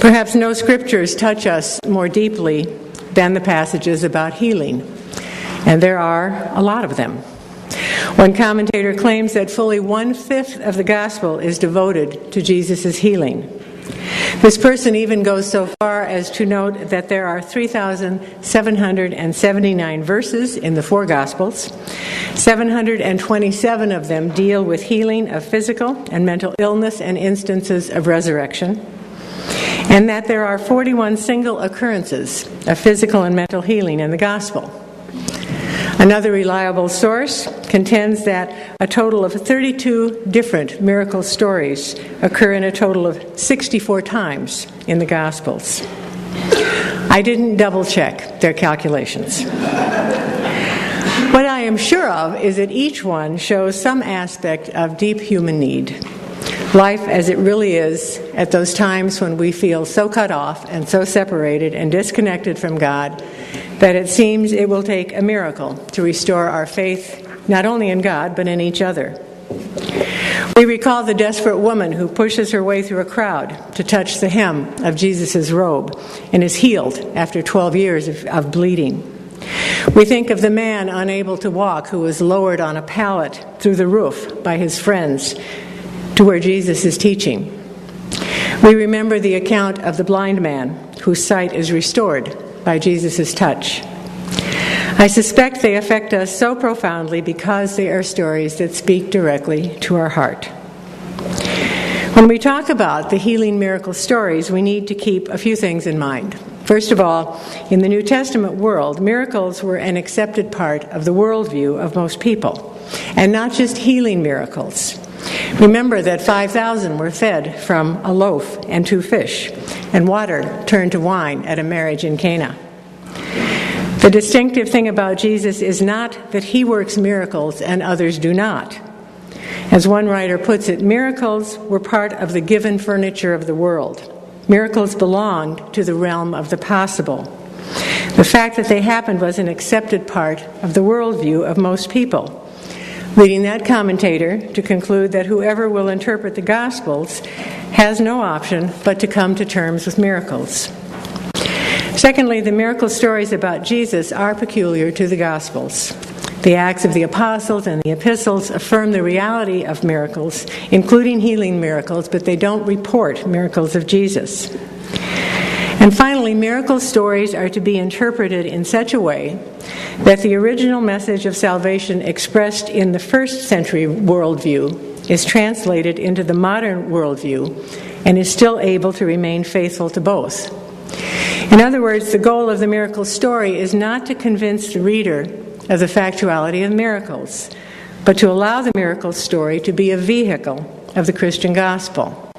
Perhaps no scriptures touch us more deeply than the passages about healing, and there are a lot of them. One commentator claims that fully 1/5 of the gospel is devoted to Jesus' healing. This person even goes so far as to note that there are 3,779 verses in the four Gospels. 727 of them deal with healing of physical and mental illness and instances of resurrection, and that there are 41 single occurrences of physical and mental healing in the Gospel. Another reliable source contends that a total of 32 different miracle stories occur in a total of 64 times in the Gospels. I didn't double-check their calculations. What I am sure of is that each one shows some aspect of deep human need. Life as it really is at those times when we feel so cut off and so separated and disconnected from God that it seems it will take a miracle to restore our faith not only in God but in each other. We recall the desperate woman who pushes her way through a crowd to touch the hem of Jesus' robe and is healed after 12 years of bleeding. We think of the man unable to walk who was lowered on a pallet through the roof by his friends to where Jesus is teaching. We remember the account of the blind man whose sight is restored by Jesus' touch. I suspect they affect us so profoundly because they are stories that speak directly to our heart. When we talk about the healing miracle stories, we need to keep a few things in mind. First of all, in the New Testament world, miracles were an accepted part of the worldview of most people, and not just healing miracles. Remember that 5,000 were fed from a loaf and 2 fish, and water turned to wine at a marriage in Cana. The distinctive thing about Jesus is not that he works miracles and others do not. As one writer puts it, miracles were part of the given furniture of the world. Miracles belonged to the realm of the possible. The fact that they happened was an accepted part of the worldview of most people, leading that commentator to conclude that whoever will interpret the Gospels has no option but to come to terms with miracles. Secondly, the miracle stories about Jesus are peculiar to the Gospels. The Acts of the Apostles and the Epistles affirm the reality of miracles, including healing miracles, but they don't report miracles of Jesus. And finally, miracle stories are to be interpreted in such a way that the original message of salvation expressed in the first century worldview is translated into the modern worldview and is still able to remain faithful to both. In other words, the goal of the miracle story is not to convince the reader of the factuality of miracles, but to allow the miracle story to be a vehicle of the Christian gospel.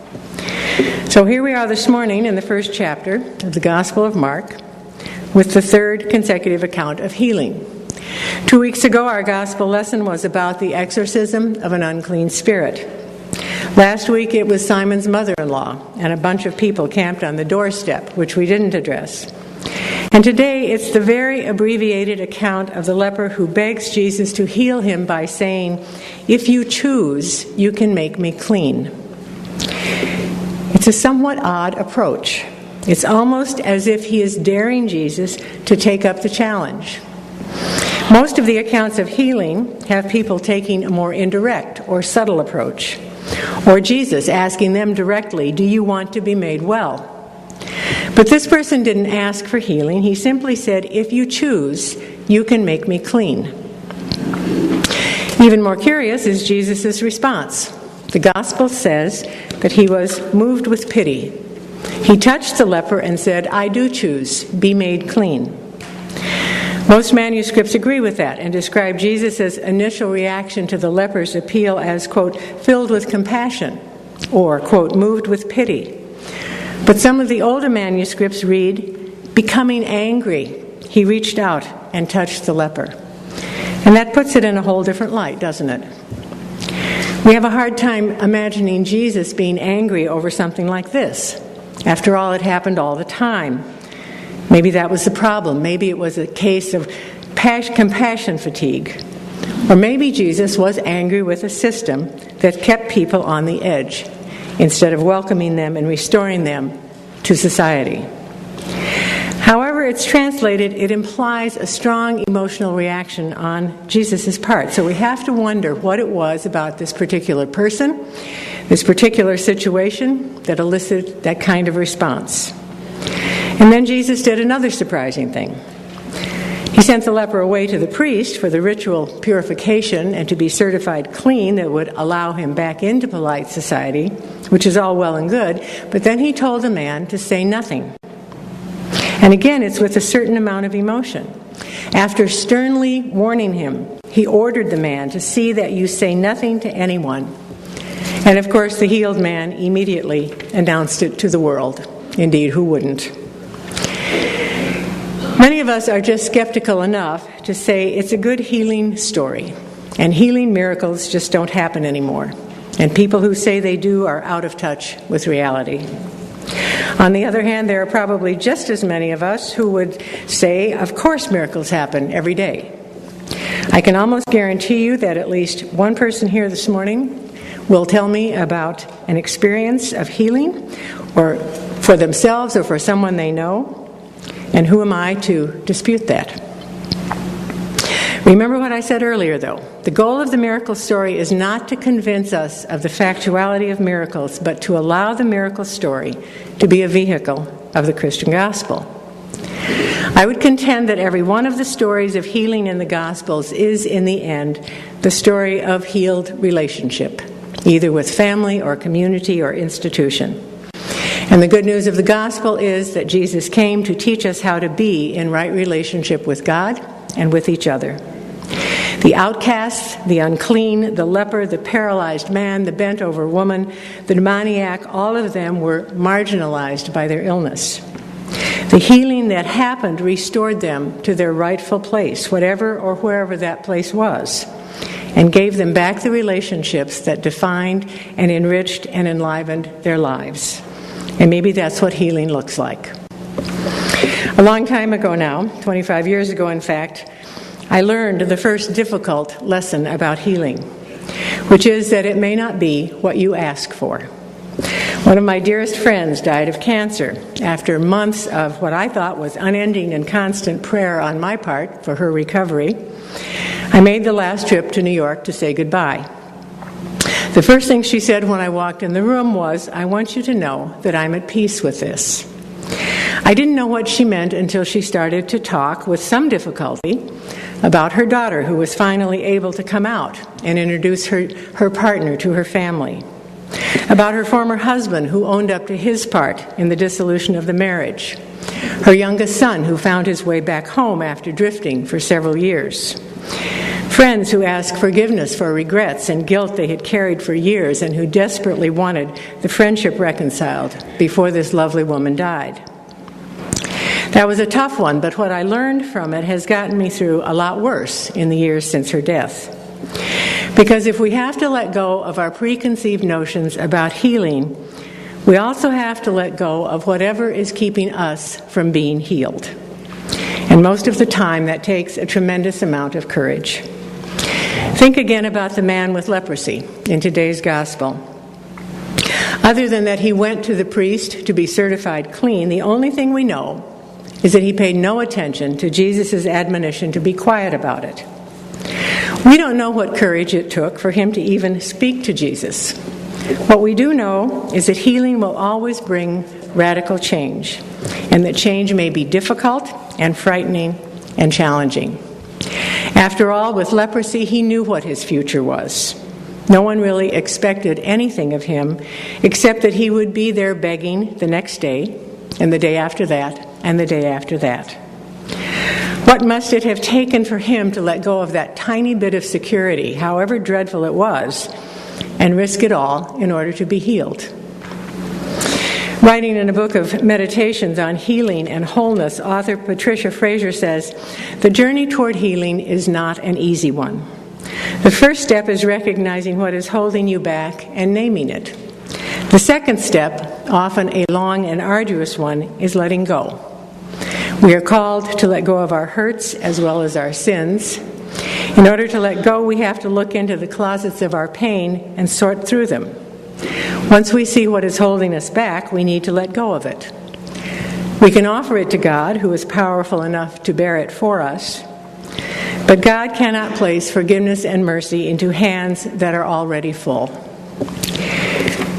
So here we are this morning in the first chapter of the Gospel of Mark with the third consecutive account of healing. 2 weeks ago, our gospel lesson was about the exorcism of an unclean spirit. Last week, it was Simon's mother-in-law and a bunch of people camped on the doorstep, which we didn't address. And today, it's the very abbreviated account of the leper who begs Jesus to heal him by saying, "If you choose, you can make me clean." It's a somewhat odd approach. It's almost as if he is daring Jesus to take up the challenge. Most of the accounts of healing have people taking a more indirect or subtle approach, or Jesus asking them directly, "Do you want to be made well?" But this person didn't ask for healing. He simply said, "If you choose, you can make me clean." Even more curious is Jesus' response. The gospel says that he was moved with pity. He touched the leper and said, "I do choose, be made clean." Most manuscripts agree with that and describe Jesus' initial reaction to the leper's appeal as, quote, "filled with compassion," or, quote, "moved with pity." But some of the older manuscripts read, "Becoming angry, he reached out and touched the leper." And that puts it in a whole different light, doesn't it? We have a hard time imagining Jesus being angry over something like this. After all, it happened all the time. Maybe that was the problem. Maybe it was a case of compassion fatigue. Or maybe Jesus was angry with a system that kept people on the edge instead of welcoming them and restoring them to society. However it's translated, it implies a strong emotional reaction on Jesus' part. So we have to wonder what it was about this particular person, this particular situation, that elicited that kind of response. And then Jesus did another surprising thing. He sent the leper away to the priest for the ritual purification and to be certified clean that would allow him back into polite society, which is all well and good, but then he told the man to say nothing. And again, it's with a certain amount of emotion. After sternly warning him, he ordered the man to see that you say nothing to anyone. And of course, the healed man immediately announced it to the world. Indeed, who wouldn't? Many of us are just skeptical enough to say it's a good healing story, and healing miracles just don't happen anymore. And people who say they do are out of touch with reality. On the other hand, there are probably just as many of us who would say, of course miracles happen every day. I can almost guarantee you that at least one person here this morning will tell me about an experience of healing, or for themselves or for someone they know. And who am I to dispute that? Remember what I said earlier, though. The goal of the miracle story is not to convince us of the factuality of miracles, but to allow the miracle story to be a vehicle of the Christian gospel. I would contend that every one of the stories of healing in the Gospels is, in the end, the story of healed relationship, either with family or community or institution. And the good news of the gospel is that Jesus came to teach us how to be in right relationship with God and with each other. The outcast, the unclean, the leper, the paralyzed man, the bent-over woman, the demoniac, all of them were marginalized by their illness. The healing that happened restored them to their rightful place, whatever or wherever that place was, and gave them back the relationships that defined and enriched and enlivened their lives. And maybe that's what healing looks like. A long time ago now, 25 years ago in fact, I learned the first difficult lesson about healing, which is that it may not be what you ask for. One of my dearest friends died of cancer after months of what I thought was unending and constant prayer on my part for her recovery. I made the last trip to New York to say goodbye. The first thing she said when I walked in the room was, "I want you to know that I'm at peace with this." I didn't know what she meant until she started to talk with some difficulty about her daughter who was finally able to come out and introduce her partner to her family, about her former husband who owned up to his part in the dissolution of the marriage, her youngest son who found his way back home after drifting for several years, friends who asked forgiveness for regrets and guilt they had carried for years and who desperately wanted the friendship reconciled before this lovely woman died. That was a tough one, but what I learned from it has gotten me through a lot worse in the years since her death. Because if we have to let go of our preconceived notions about healing, we also have to let go of whatever is keeping us from being healed. And most of the time, that takes a tremendous amount of courage. Think again about the man with leprosy in today's gospel. Other than that he went to the priest to be certified clean, the only thing we know is that he paid no attention to Jesus' admonition to be quiet about it. We don't know what courage it took for him to even speak to Jesus. What we do know is that healing will always bring radical change, and that change may be difficult and frightening and challenging. After all, with leprosy, he knew what his future was. No one really expected anything of him except that he would be there begging the next day, and the day after that, and the day after that. What must it have taken for him to let go of that tiny bit of security, however dreadful it was, and risk it all in order to be healed? Writing in a book of meditations on healing and wholeness, author Patricia Fraser says, "The journey toward healing is not an easy one. The first step is recognizing what is holding you back and naming it. The second step, often a long and arduous one, is letting go. We are called to let go of our hurts as well as our sins. In order to let go, we have to look into the closets of our pain and sort through them. Once we see what is holding us back, we need to let go of it. We can offer it to God, who is powerful enough to bear it for us, but God cannot place forgiveness and mercy into hands that are already full.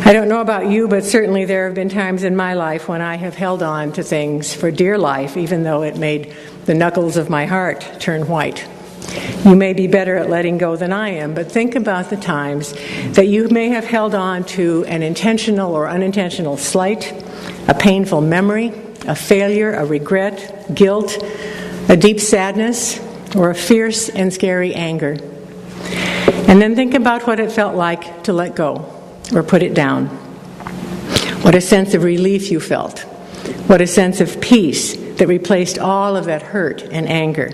I don't know about you, but certainly there have been times in my life when I have held on to things for dear life, even though it made the knuckles of my heart turn white. You may be better at letting go than I am, but think about the times that you may have held on to an intentional or unintentional slight, a painful memory, a failure, a regret, guilt, a deep sadness, or a fierce and scary anger. And then think about what it felt like to let go or put it down. What a sense of relief you felt. What a sense of peace that replaced all of that hurt and anger.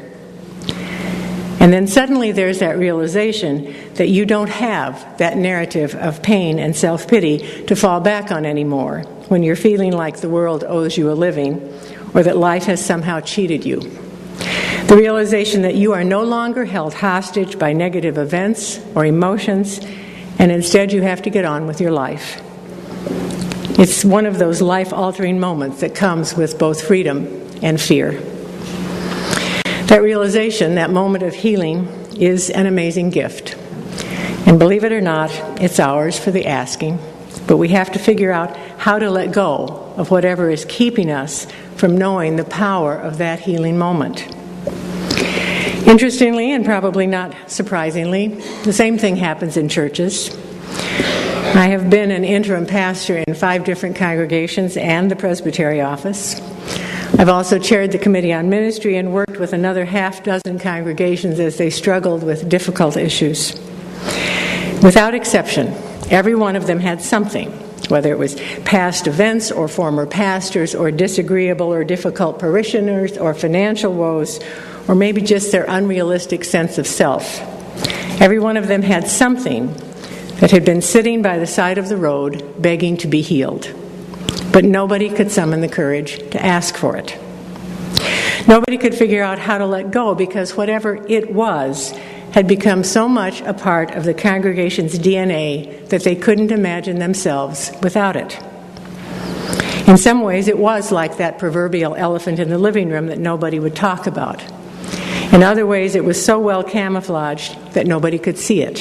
And then suddenly there's that realization that you don't have that narrative of pain and self-pity to fall back on anymore when you're feeling like the world owes you a living or that life has somehow cheated you. The realization that you are no longer held hostage by negative events or emotions, and instead you have to get on with your life. It's one of those life-altering moments that comes with both freedom and fear. That realization, that moment of healing, is an amazing gift. And believe it or not, it's ours for the asking. But we have to figure out how to let go of whatever is keeping us from knowing the power of that healing moment. Interestingly, and probably not surprisingly, the same thing happens in churches. I have been an interim pastor in 5 different congregations and the presbytery office. I've also chaired the Committee on Ministry and worked with another 6 congregations as they struggled with difficult issues. Without exception, every one of them had something, whether it was past events or former pastors or disagreeable or difficult parishioners or financial woes, or maybe just their unrealistic sense of self. Every one of them had something that had been sitting by the side of the road begging to be healed. But nobody could summon the courage to ask for it. Nobody could figure out how to let go because whatever it was had become so much a part of the congregation's DNA that they couldn't imagine themselves without it. In some ways, it was like that proverbial elephant in the living room that nobody would talk about. In other ways, it was so well camouflaged that nobody could see it.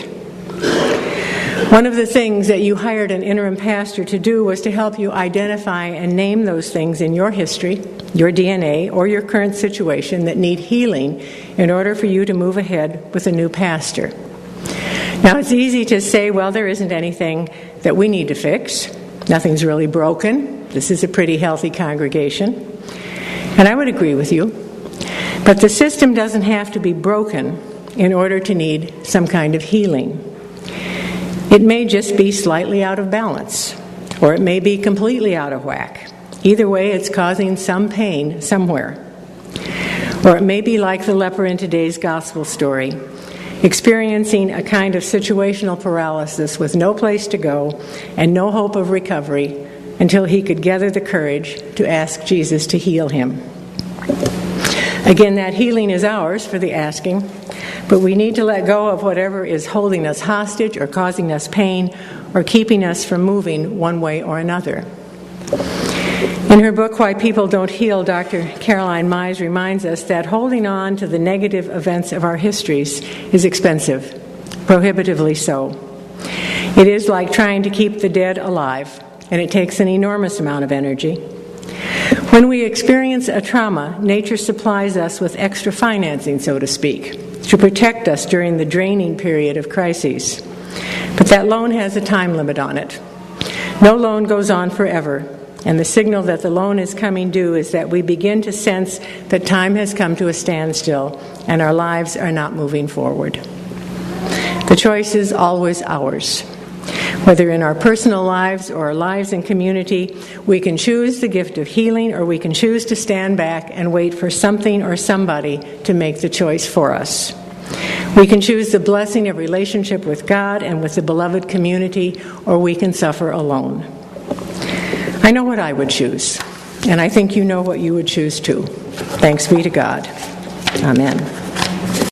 One of the things that you hired an interim pastor to do was to help you identify and name those things in your history, your DNA, or your current situation that need healing in order for you to move ahead with a new pastor. Now, it's easy to say, well, there isn't anything that we need to fix. Nothing's really broken. This is a pretty healthy congregation. And I would agree with you. But the system doesn't have to be broken in order to need some kind of healing. It may just be slightly out of balance, or it may be completely out of whack. Either way, it's causing some pain somewhere. Or it may be like the leper in today's gospel story, experiencing a kind of situational paralysis with no place to go and no hope of recovery until he could gather the courage to ask Jesus to heal him. Again, that healing is ours for the asking, but we need to let go of whatever is holding us hostage or causing us pain or keeping us from moving one way or another. In her book, Why People Don't Heal, Dr. Caroline Mize reminds us that holding on to the negative events of our histories is expensive, prohibitively so. It is like trying to keep the dead alive, and it takes an enormous amount of energy. When we experience a trauma, nature supplies us with extra financing, so to speak, to protect us during the draining period of crises. But that loan has a time limit on it. No loan goes on forever, and the signal that the loan is coming due is that we begin to sense that time has come to a standstill and our lives are not moving forward. The choice is always ours. Whether in our personal lives or our lives in community, we can choose the gift of healing or we can choose to stand back and wait for something or somebody to make the choice for us. We can choose the blessing of relationship with God and with the beloved community, or we can suffer alone. I know what I would choose, and I think you know what you would choose too. Thanks be to God. Amen.